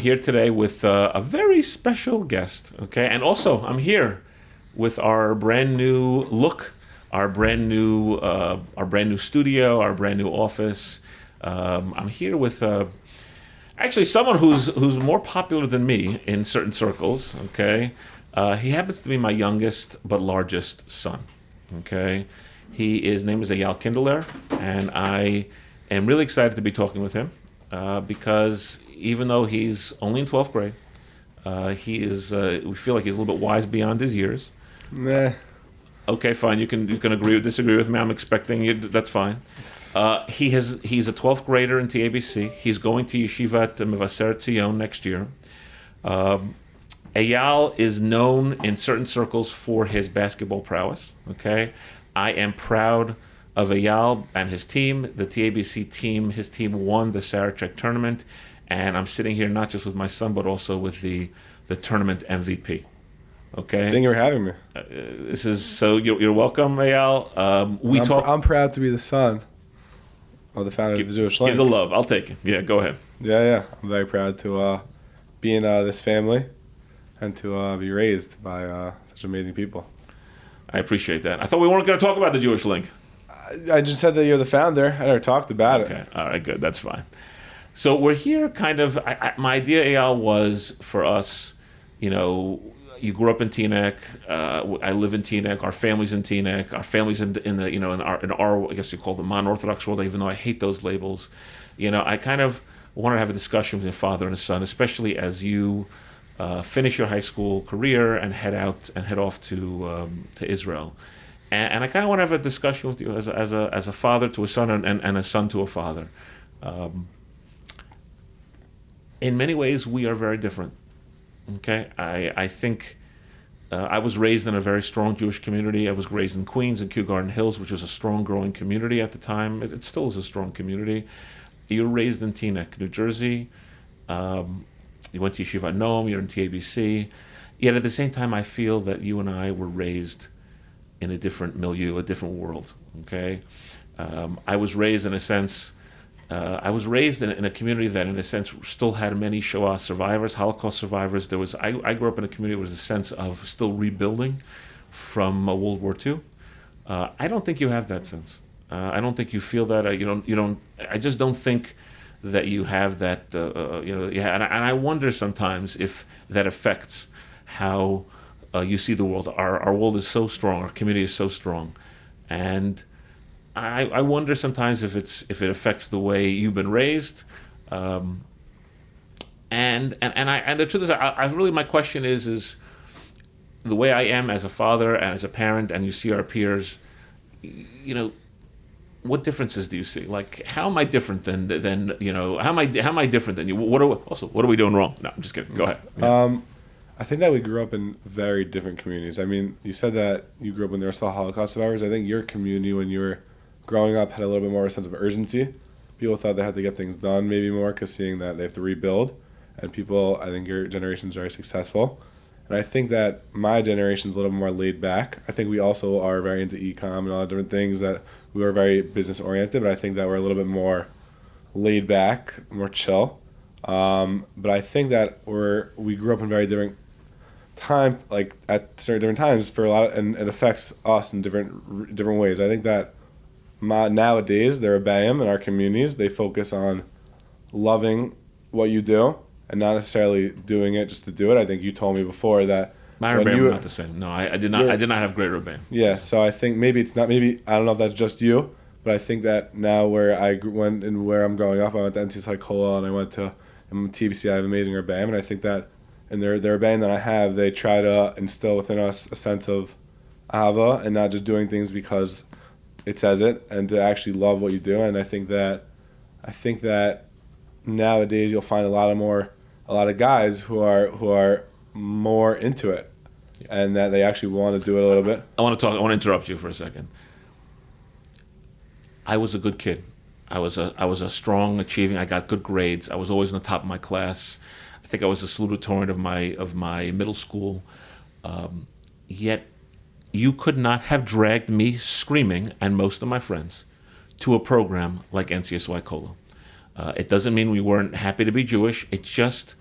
here today with a very special guest, okay? And also, I'm here with our brand new look, our brand new studio, our brand new office. I'm here with actually someone who's more popular than me in certain circles, okay? He happens to be my youngest but largest son, okay? His name is Eyal Kindler, and I am really excited to be talking with him because even though he's only in 12th grade, we feel like he's a little bit wise beyond his years. Nah. Okay, fine. You can agree or disagree with me. I'm expecting you. That's fine. He's a 12th grader in TABC. He's going to yeshiva at Mevaseret Zion next year. Eyal is known in certain circles for his basketball prowess. Okay, I am proud of Eyal and his team, the TABC team. His team won the Sarachek tournament, and I'm sitting here not just with my son, but also with the tournament MVP. Okay. Thank you for having me. This is so. You're welcome, Eyal. I'm proud to be the son of the founder of the Jewish Link. Give the love. I'll take it. Yeah, go ahead. Yeah. I'm very proud to be in this family and to be raised by such amazing people. I appreciate that. I thought we weren't going to talk about the Jewish Link. I just said that you're the founder. I never talked about it. Okay. All right. Good. That's fine. So we're here. Kind of. My idea, Eyal, was for us. You grew up in Teaneck. I live in Teaneck. Our family's in Teaneck. Our family's in our I guess you call the non-Orthodox world. Even though I hate those labels, I kind of wanted to have a discussion with your father and his son, especially as you finish your high school career and head off to Israel. And I kind of want to have a discussion with you as a father to a son and a son to a father. In many ways, we are very different. Okay, I think I was raised in a very strong Jewish community. I was raised in Queens and Kew Garden Hills, which was a strong, growing community at the time. It still is a strong community. You were raised in Teaneck, New Jersey. You went to Yeshiva Noam. You're in TABC. Yet at the same time, I feel that you and I were raised in a different milieu, a different world. Okay, I was raised in a sense. I was raised in a community that, in a sense, still had many Shoah survivors, Holocaust survivors. I grew up in a community where there was a sense of still rebuilding from World War II. I don't think you have that sense. I don't think you feel that. You don't. I just don't think that you have that. And I wonder sometimes if that affects how you see the world. Our world is so strong. Our community is so strong, and I wonder sometimes if it affects the way you've been raised, and the truth is, I really, my question is the way I am as a father and as a parent, and you see our peers, what differences do you see? Like, how am I different than how am I different than you? What are we doing wrong? No, I'm just kidding. Go ahead. Yeah. I think that we grew up in very different communities. I mean, you said that you grew up when there were still Holocaust survivors. I think your community, when you were growing up, had a little bit more of a sense of urgency. People thought they had to get things done maybe more because seeing that they have to rebuild. And I think your generation's very successful. And I think that my generation's a little more laid back. I think we also are very into e-com and all the different things that we were very business oriented, but I think that we're a little bit more laid back, more chill. But I think that we grew up in very different time, like at certain different times for a lot, and it affects us in different ways. I think that nowadays, the Rebbeim in our communities, they focus on loving what you do and not necessarily doing it just to do it. I think you told me before that my Rebbeim were not the same. No, I did not. I did not have great Rebbeim. Yeah, so I think maybe it's not. Maybe I don't know if that's just you, but I think that now where went and where I'm growing up, I went to NC Kollel and I went to TBC. I have amazing Rebbeim, and I think that in their Rebbeim that I have, they try to instill within us a sense of ahava and not just doing things because it says it, and to actually love what you do. And I think that nowadays you'll find a lot of guys who are more into it, and that they actually want to do it a little bit. I want to interrupt you for a second. I was a good kid. I was a strong, achieving. I got good grades. I was always in the top of my class. I think I was a salutatorian of my middle school. Yet you could not have dragged me screaming, and most of my friends, to a program like NCSY Kollel. It doesn't mean we weren't happy to be Jewish. It's just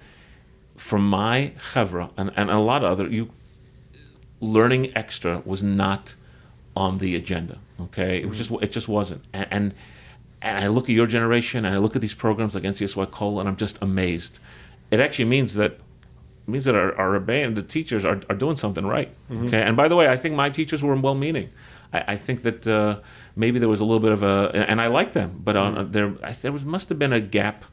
for my chevra and a lot of other learning extra was not on the agenda. Okay, it just wasn't. And I look at your generation and I look at these programs like NCSY Cole, and I'm just amazed. It actually means that our rebbe and the teachers are doing something right. Okay, and by the way, I think my teachers were well-meaning. I think that maybe there was a little bit of and I like them, but there must have been a gap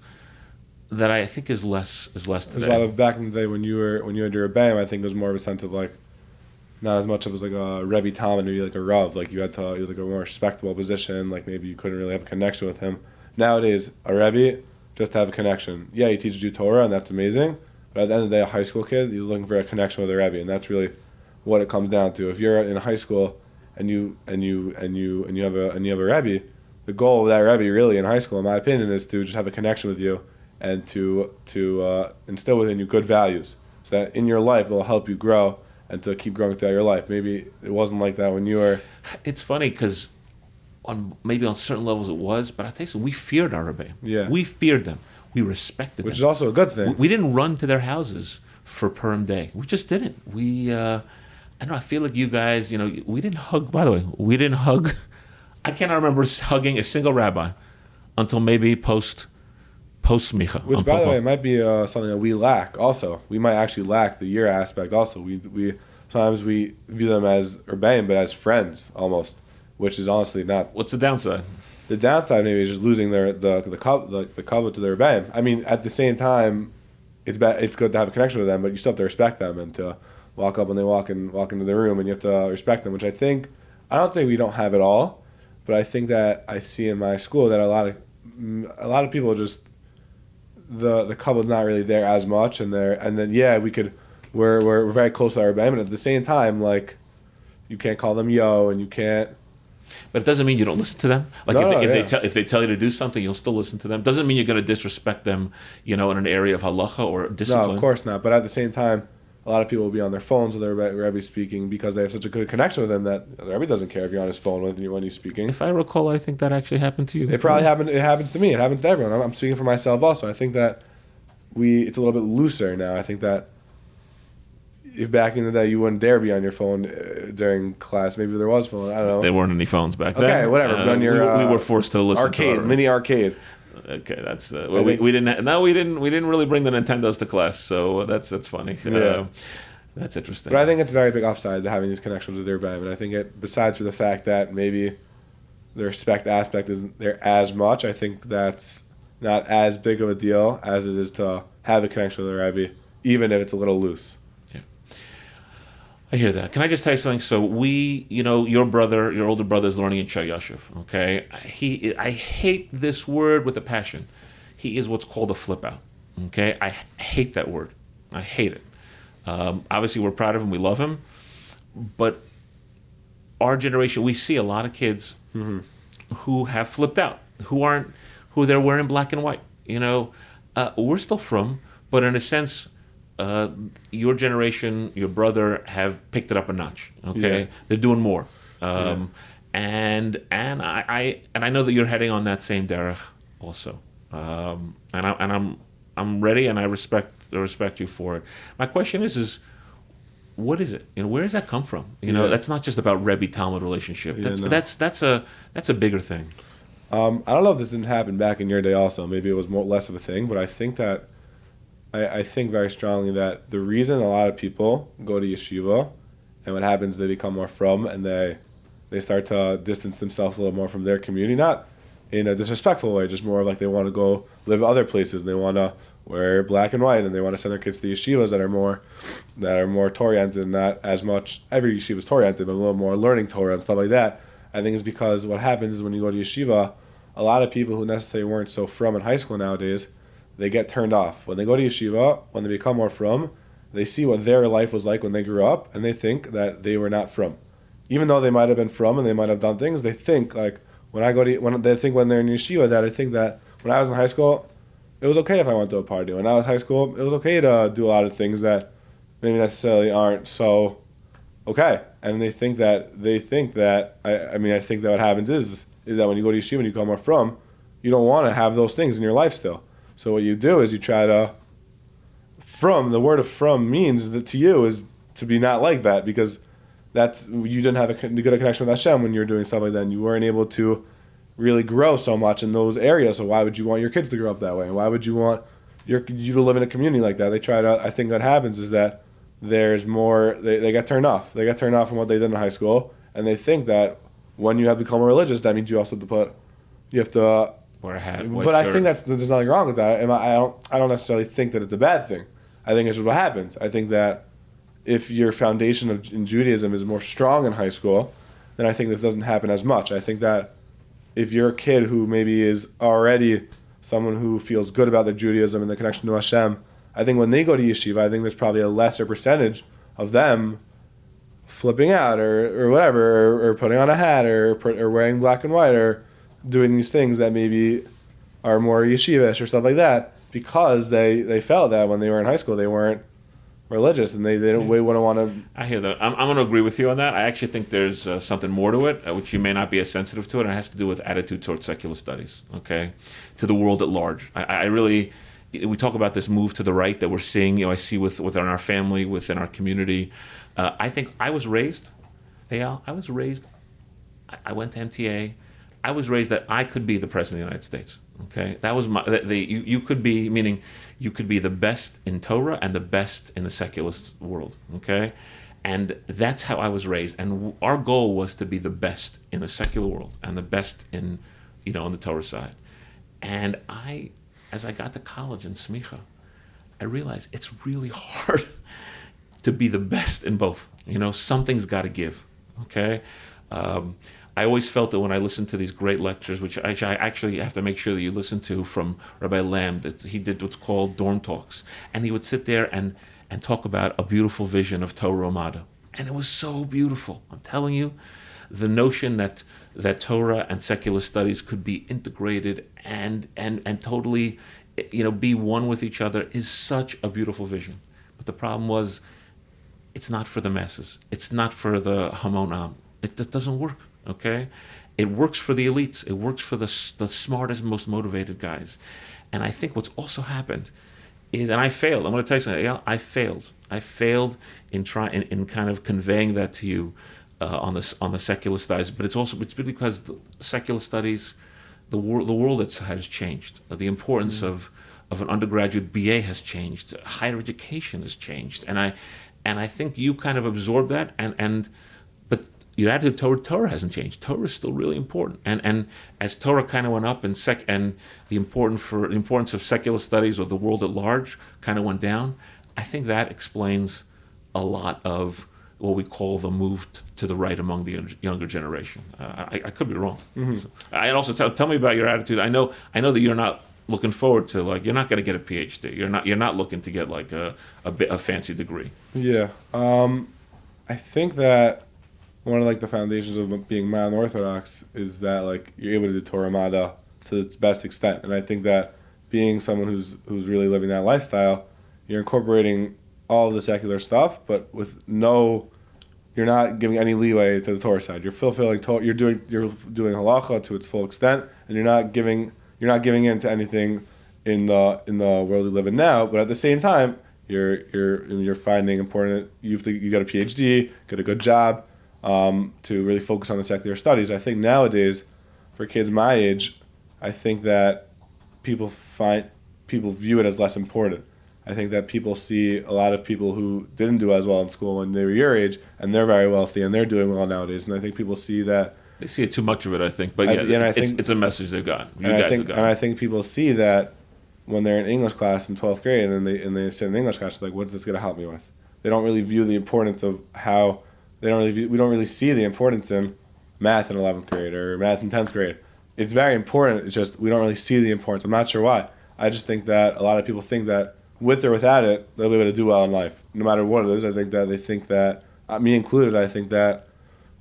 that I think is less today. There's a lot of back in the day when you were your rebbe, I think it was more of a sense of like, not as much of it was like a Rebbe Talmud, maybe like a Rav, like it was like a more respectable position, like maybe you couldn't really have a connection with him. Nowadays, a Rebbe, just to have a connection. Yeah, he teaches you Torah, and that's amazing, but at the end of the day, a high school kid, he's looking for a connection with a Rebbe, and that's really what it comes down to. If you're in high school and you have a Rebbe, the goal of that Rebbe really in high school, in my opinion, is to just have a connection with you and to instill within you good values, so that in your life it will help you grow and to keep growing throughout your life. Maybe it wasn't like that when you were... It's funny because maybe on certain levels it was, but I tell you something, we feared our rebbe. Yeah. We feared them. We respected them. Which is also a good thing. We didn't run to their houses for Purim Day. We just didn't. I don't know, I feel like you guys, we didn't hug, by the way, I cannot remember hugging a single rabbi until maybe post Smicha. Which, by the way, might be something that we lack also. We might actually lack the year aspect also. We sometimes we view them as rebbeim, but as friends almost, which is honestly not. What's the downside? The downside maybe is just losing the kavod to their rebbeim. I mean, at the same time, it's good to have a connection with them, but you still have to respect them and to walk up when they walk into the room, and you have to respect them, which I don't say we don't have it all, but I think that I see in my school that a lot of people just, the couple's not really there as much, and then we're very close to our rebbeim, but at the same time, like, you can't call them yo, and you can't. But it doesn't mean you don't listen to them. Like if they tell you to do something, you'll still listen to them. Doesn't mean you're going to disrespect them, in an area of halacha or discipline. No, of course not. But at the same time, a lot of people will be on their phones with their Rebbe speaking because they have such a good connection with him that the Rebbe doesn't care if you're on his phone with you when he's speaking. If I recall, I think that actually happened to you. It probably happened. It happens to me. It happens to everyone. I'm speaking for myself also. I think that it's a little bit looser now. I think that if back in the day you wouldn't dare be on your phone during class, maybe there was phone. I don't know. There weren't any phones back then. Okay, whatever. We were forced to listen to mini arcade. Okay, that's we didn't really bring the Nintendos to class, so that's funny. Yeah. That's interesting. But I think it's a very big upside to having these connections with their rebbe, and I think besides for the fact that maybe the respect aspect isn't there as much, I think that's not as big of a deal as it is to have a connection with the rebbe, even if it's a little loose. Yeah, I hear that. Can I just tell you something? So your older brother is learning in Shayashiv, okay? I hate this word with a passion. He is what's called a flipout, okay? I hate that word. I hate it. Obviously, we're proud of him. We love him. But our generation, we see a lot of kids who have flipped out, who they're wearing black and white. We're still from, but in a sense, your generation, your brother have picked it up a notch. Okay, yeah. They're doing more, and I know that you're heading on that same derech also. And I'm ready, and I respect you for it. My question is what is it? Where does that come from? That's not just about Rebbe Talmud relationship. That's a bigger thing. I don't know if this didn't happen back in your day also. Maybe it was less of a thing, but I think that I think very strongly that the reason a lot of people go to yeshiva, and what happens, they become more from, and they start to distance themselves a little more from their community, not in a disrespectful way, just more like they want to go live other places, and they want to wear black and white, and they want to send their kids to yeshivas that are more Torah-oriented, and not as much, every yeshiva is Torah-oriented, but a little more learning Torah and stuff like that. I think it's because what happens is when you go to yeshiva, a lot of people who necessarily weren't so from in high school nowadays, they get turned off. When they go to yeshiva, when they become more from, they see what their life was like when they grew up, and they think that they were not from. Even though they might have been from and they might have done things, they think like, when they're in yeshiva, that I think that when I was in high school, it was okay if I went to a party. When I was in high school, it was okay to do a lot of things that maybe necessarily aren't so okay. And I think that I think that what happens is that when you go to yeshiva and you come more from, you don't want to have those things in your life still. So what you do is you try to from, the word of from means that to you is to be not like that, because you didn't have a good connection with Hashem when you were doing stuff like that, and you weren't able to really grow so much in those areas. So why would you want your kids to grow up that way? And why would you want you to live in a community like that? I think what happens is that there's more, they get turned off. They get turned off from what they did in high school, and they think that when you have become religious, that means you also have to wear a hat. But I think there's nothing wrong with that. I don't necessarily think that it's a bad thing. I think it's just what happens. I think that if your foundation in Judaism is more strong in high school, then I think this doesn't happen as much. I think that if you're a kid who maybe is already someone who feels good about their Judaism and the connection to Hashem, I think when they go to yeshiva, I think there's probably a lesser percentage of them flipping out or whatever, or putting on a hat or wearing black and white or doing these things that maybe are more yeshivish or stuff like that, because they felt that when they were in high schodon't, they weren't religious, and they wouldn't want to. I hear that. I'm going to agree with you on that. I actually think there's something more to it, which you may not be as sensitive to, and it has to do with attitude towards secular studies, okay, to the world at large. I really, we talk about this move to the right that we're seeing, I see within our family, within our community. I think I was raised, Eyal, I went to MTA, I was raised that I could be the President of the United States. Okay, that was you could be, meaning you could be the best in Torah and the best in the secularist world. Okay, and that's how I was raised, and our goal was to be the best in the secular world and the best in, on the Torah side. And as I got to college in Smicha, I realized it's really hard to be the best in both. Something's got to give. Okay. I always felt that when I listened to these great lectures, which I actually have to make sure that you listen to, from Rabbi Lamb, that he did what's called dorm talks. And he would sit there and talk about a beautiful vision of Torah Umada. And it was so beautiful. I'm telling you, the notion that Torah and secular studies could be integrated and totally, be one with each other is such a beautiful vision. But the problem was, it's not for the masses. It's not for the Hamon Am. It just doesn't work. Okay, it works for the elites. It works for the smartest, most motivated guys. And I think what's also happened is, and I failed. I'm going to tell you something. Yeah, I failed. I failed in kind of conveying that to you on the secular studies. But it's really because the secular studies, the world has changed. The importance of an undergraduate BA has changed. Higher education has changed. And I think you kind of absorbed that but your attitude toward Torah hasn't changed. Torah is still really important, and as Torah kind of went up, and the importance of secular studies or the world at large kind of went down, I think that explains a lot of what we call the move to the right among the younger generation. I could be wrong. Mm-hmm. So, and also tell me about your attitude. I know that you're not looking forward to, you're not going to get a PhD. You're not looking to get a fancy degree. Yeah, I think that one of the foundations of being modern Orthodox is that you're able to do Torah Mada to its best extent, and I think that being someone who's really living that lifestyle, you're incorporating all of the secular stuff, but you're not giving any leeway to the Torah side. You're fulfilling you're doing halacha to its full extent, and you're not giving in to anything in the world we live in now. But at the same time, you're finding important. You got a PhD, get a good job. To really focus on the secular studies. I think nowadays, for kids my age, I think that people view it as less important. I think that people see a lot of people who didn't do as well in school when they were your age, and they're very wealthy and they're doing well nowadays. And I think people see that. They see it too much of it, I think. But it's a message they've got. And I think people see that when they're in English class in 12th grade and they sit in English class, they're like, what's this going to help me with? They don't really view the importance of how. We don't really see the importance in math in 11th grade or math in 10th grade. It's very important. It's just we don't really see the importance. I'm not sure why. I just think that a lot of people think that with or without it, they'll be able to do well in life, no matter what it is. I think that they think that, me included, I think that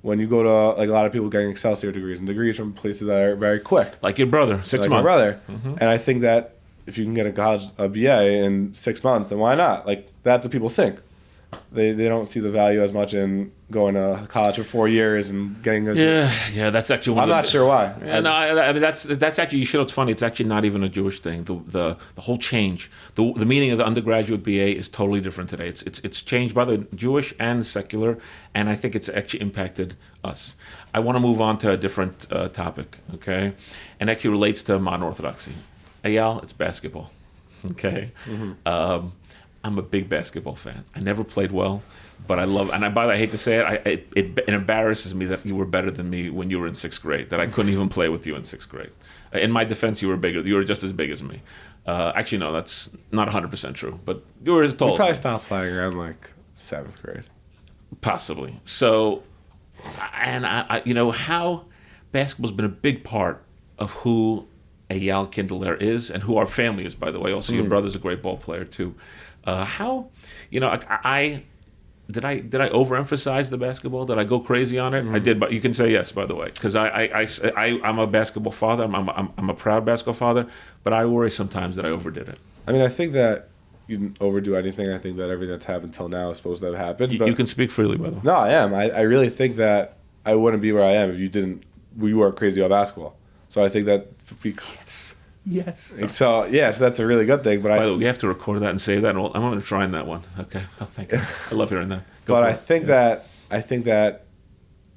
when you go to, a lot of people getting Excelsior degrees and degrees from places that are very quick. Like your brother, 6 months. My brother. Mm-hmm. And I think that if you can get a BA in 6 months, then why not? That's what people think. they don't see the value as much in going to college for 4 years and getting a... Yeah, that's actually one I'm not sure why. Yeah, no, I mean that's actually, you know, it's funny. It's actually not even a Jewish thing. The whole change, the meaning of the undergraduate BA is totally different today. It's changed by the Jewish and secular, and I think it's actually impacted us. I want to move on to a different topic, okay, and actually relates to modern Orthodoxy. Eyal, it's basketball, okay. I'm a big basketball fan. I never played well, but I love. And by the way, I hate to say it, it embarrasses me that you were better than me when you were in 6th grade. That I couldn't even play with you in 6th grade. In my defense, you were bigger. You were just as big as me. Actually, no, that's not 100% true. But you were as tall. You probably stopped playing around like 7th grade. Possibly. So, and I you know how basketball's been a big part of who Eyal Kindler is and who our family is. By the way, also your brother's a great ball player too. How, you know, I did I overemphasize the basketball? Did I go crazy on it? I did, but you can say yes, by the way, because I'm a basketball father. I'm a proud basketball father, but I worry sometimes that I overdid it. I mean, I think that you didn't overdo anything. I think that everything that's happened till now is supposed to have happened. But You can speak freely, by the way. no, I am. I really think that I wouldn't be where I am if you weren't crazy about basketball. So I think that Yes. So that's a really good thing. But By the way, we have to record that and save that. And I'm going to try in that one. Okay. Oh, thank you. I love hearing that. But I think that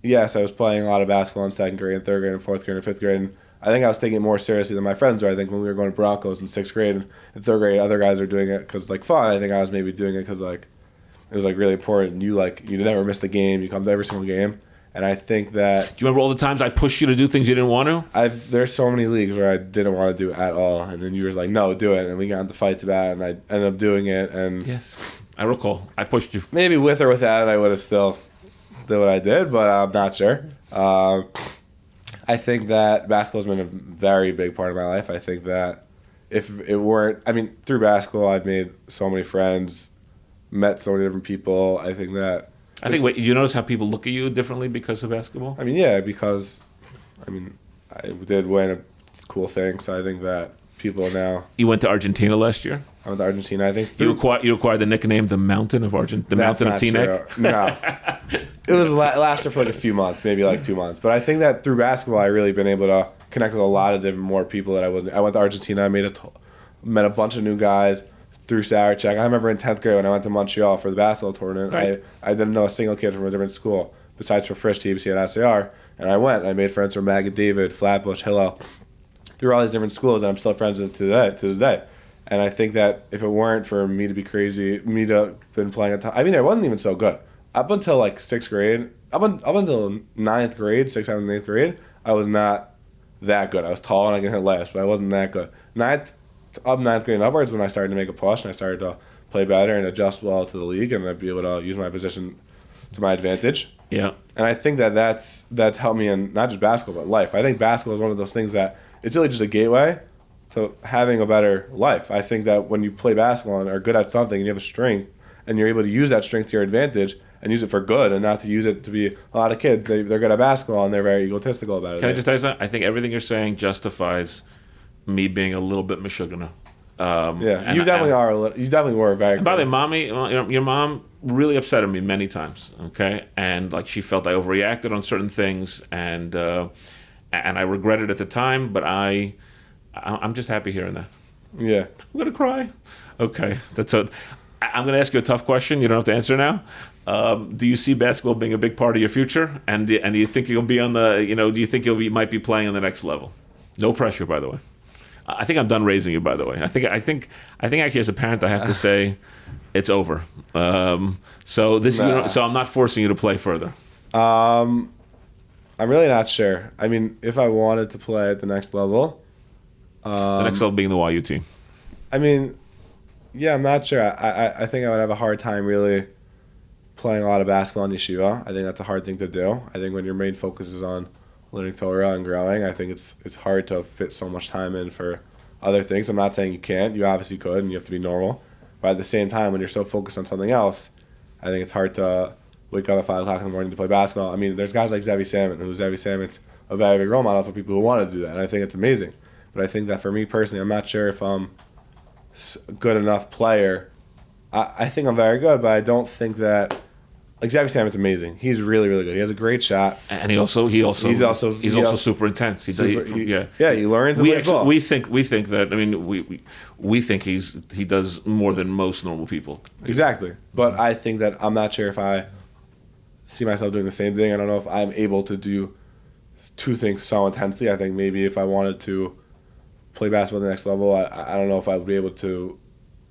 yes, I was playing a lot of basketball in 2nd grade, and 3rd grade, and 4th grade, and 5th grade. And I think I was taking it more seriously than my friends were. I think when we were going to Broncos in 6th grade and in 3rd grade, other guys were doing it because like fun. I think I was maybe doing it because like it was like really important. You never miss the game. You come to every single game. And I think that... Do you remember all the times I pushed you to do things you didn't want to? There's so many leagues where I didn't want to do at all. And then you were like, no, do it. And we got into fights about it. And I ended up doing it. And Yes. I recall. I pushed you. maybe with or without it, I would have still did what I did. But I'm not sure. I think that basketball's been a very big part of my life. I think that if it weren't... I mean, through basketball, I've made so many friends, met so many different people. I think that... Wait, you notice how people look at you differently because of basketball? I mean, yeah, because, I did win a cool thing, so I think that people now... You went to Argentina last year? I went to Argentina, I think. You acquired the nickname the Mountain of Argentina, the Mountain of Teaneck? No. It was lasted for like a few months, maybe like 2 months. But I think that through basketball, I've really been able to connect with a lot of different more people that I wasn't... I went to Argentina, I met a bunch of new guys through Sarachek. I remember in 10th grade when I went to Montreal for the basketball tournament, right. I didn't know a single kid from a different school besides for Frisch, TBC, and SAR. And I went and I made friends from Mag David, Flatbush, Hillel, through all these different schools, and I'm still friends with to this day. And I think that if it weren't for me to be crazy, me to have been playing at I wasn't even so good. Up until like 6th grade, up until 9th grade, 6th, 7th, and 8th grade, I was not that good. I was tall and I could hit last, but I wasn't that good. 9th grade and upwards when I started to make a push and I started to play better and adjust well to the league and I'd be able to use my position to my advantage. Yeah. And I think that that's helped me in not just basketball but life. I think basketball is one of those things that it's really just a gateway to having a better life. I think that when you play basketball and are good at something and you have a strength and you're able to use that strength to your advantage and use it for good and not to use it to be a lot of kids. They're good at basketball and they're very egotistical about it. Can I just tell you something? I think everything you're saying justifies me being a little bit Meshuggah. Yeah, you definitely are. You definitely were very. By the way, mommy, your mom really upset at me many times. Okay, and like she felt I overreacted on certain things, and I regretted at the time. But I'm just happy hearing that. Yeah, I'm gonna cry. Okay, I'm gonna ask you a tough question. You don't have to answer now. Do you see basketball being a big part of your future? And do you think you'll be on the? Do you think might be playing on the next level? No pressure, by the way. I think I'm done raising you, by the way. I think actually as a parent I have to say it's over. So I'm not forcing you to play further. I'm really not sure. I mean, if I wanted to play at the next level, the next level being the YU team. I mean, yeah, I'm not sure. I think I would have a hard time really playing a lot of basketball in yeshiva. I think that's a hard thing to do. I think when your main focus is on learning Torah and growing, I think it's hard to fit so much time in for other things. I'm not saying you can't. You obviously could, and you have to be normal. But at the same time, when you're so focused on something else, I think it's hard to wake up at 5 o'clock in the morning to play basketball. I mean, there's guys like Zevi Salmon's a very big role model for people who want to do that, and I think it's amazing. But I think that for me personally, I'm not sure if I'm a good enough player I think I'm very good, but I don't think that. Like Xavier Salmon's amazing. He's really, really good. He has a great shot, and he's also super intense. He learns. We think that. I mean, we think he does more than most normal people. Exactly, but I think that I'm not sure if I see myself doing the same thing. I don't know if I'm able to do two things so intensely. I think maybe if I wanted to play basketball at the next level, I don't know if I would be able to.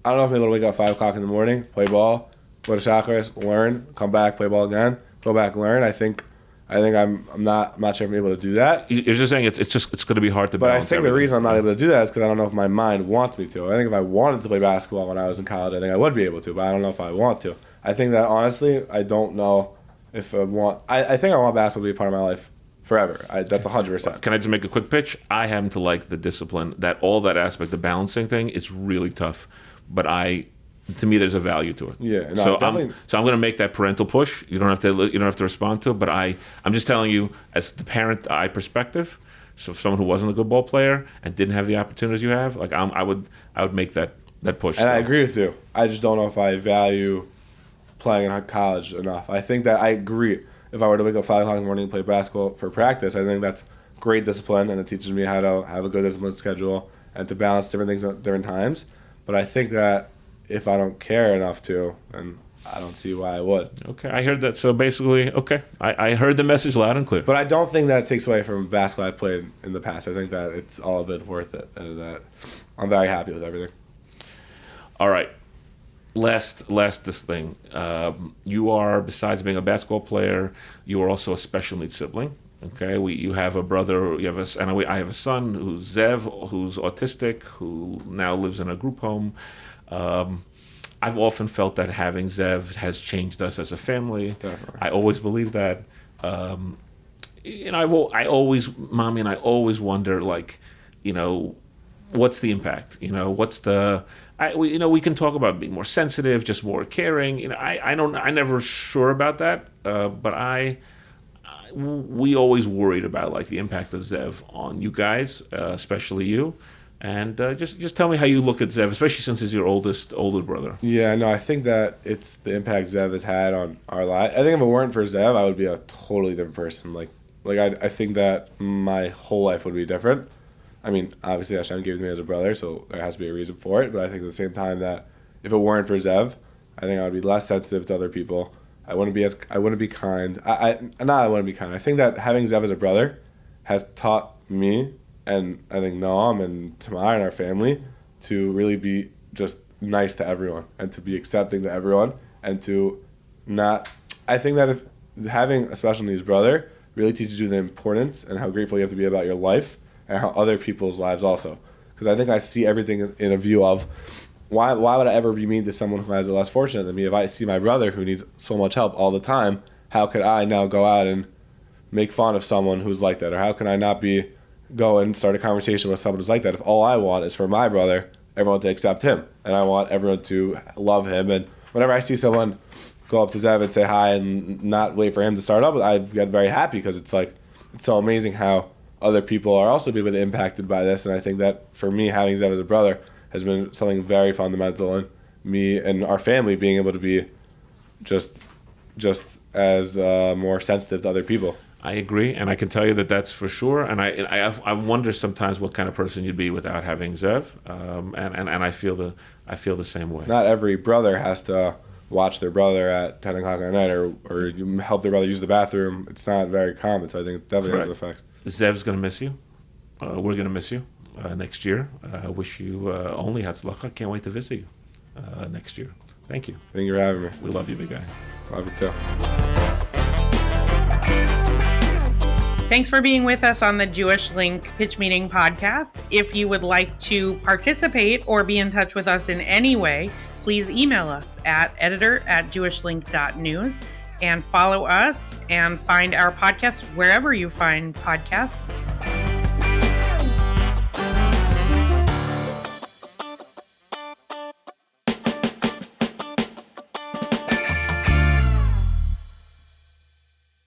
I don't know if I'm able to wake up 5 o'clock in the morning, play ball, go to chakras, learn, come back, play ball again, go back, learn. I think I'm not sure if I'm able to do that. You're just saying it's going to be hard to balance. But I think the reason I'm not able to do that is because I don't know if my mind wants me to. I think if I wanted to play basketball when I was in college, I think I would be able to, but I don't know if I want to. I think that honestly, I don't know if I want. I think I want basketball to be a part of my life forever. That's 100%. Can I just make a quick pitch? I happen to like the discipline. That aspect, the balancing thing, it's really tough. But to me, there's a value to it. Yeah. No, so I'm going to make that parental push. You don't have to respond to it. But I'm just telling you, as the parent eye perspective. So if someone who wasn't a good ball player and didn't have the opportunities you have, like I would make that push. And still. I agree with you. I just don't know if I value playing in college enough. I think that I agree. If I were to wake up 5 o'clock in the morning and play basketball for practice, I think that's great discipline, and it teaches me how to have a good discipline schedule and to balance different things at different times. But I think that if I don't care enough to, then I don't see why I would. Okay, I heard that. So basically, okay, I heard the message loud and clear. But I don't think that takes away from basketball I played in the past. I think that it's all been worth it, and that I'm very happy with everything. All right. Last this thing. You are, besides being a basketball player, you are also a special needs sibling. Okay, you have a brother. I have a son who's Zev, who's autistic, who now lives in a group home. I've often felt that having Zev has changed us as a family. Definitely. I always believe that. Mommy and I always wonder, like, what's the impact? What's the we can talk about being more sensitive, just more caring. I never sure about that, but we always worried about like the impact of Zev on you guys, especially you. And just tell me how you look at Zev, especially since he's your older brother. Yeah, no, I think that it's the impact Zev has had on our life. I think if it weren't for Zev, I would be a totally different person. I think that my whole life would be different. I mean, obviously Hashem gave me as a brother, so there has to be a reason for it. But I think at the same time that if it weren't for Zev, I think I would be less sensitive to other people. I wouldn't be kind. I wouldn't be kind. I think that having Zev as a brother has taught me, and I think Noam and Tamar and our family, to really be just nice to everyone and to be accepting to everyone and to not. I think that if having a special needs brother really teaches you the importance and how grateful you have to be about your life and how other people's lives also. Because I think I see everything in a view of why would I ever be mean to someone who has it less fortunate than me? If I see my brother who needs so much help all the time, how could I now go out and make fun of someone who's like that? Or how can I not go and start a conversation with someone who's like that if all I want is for my brother, everyone to accept him, and I want everyone to love him? And whenever I see someone go up to Zev and say hi and not wait for him to start up, I get very happy because it's so amazing how other people are also being impacted by this. And I think that for me, having Zev as a brother has been something very fundamental in me and our family being able to be just as more sensitive to other people. I agree, and I can tell you that that's for sure. And I wonder sometimes what kind of person you'd be without having Zev, and I feel the same way. Not every brother has to watch their brother at 10 o'clock at night or you help their brother use the bathroom. It's not very common, so I think it definitely has an effect. Zev's going to miss you. We're going to miss you next year. I wish you only hatzlacha. Can't wait to visit you next year. Thank you. Thank you for having me. We love you, big guy. Love you too. Thanks for being with us on the Jewish Link Pitch Meeting podcast. If you would like to participate or be in touch with us in any way, please email us at editor@jewishlink.news and follow us and find our podcast wherever you find podcasts.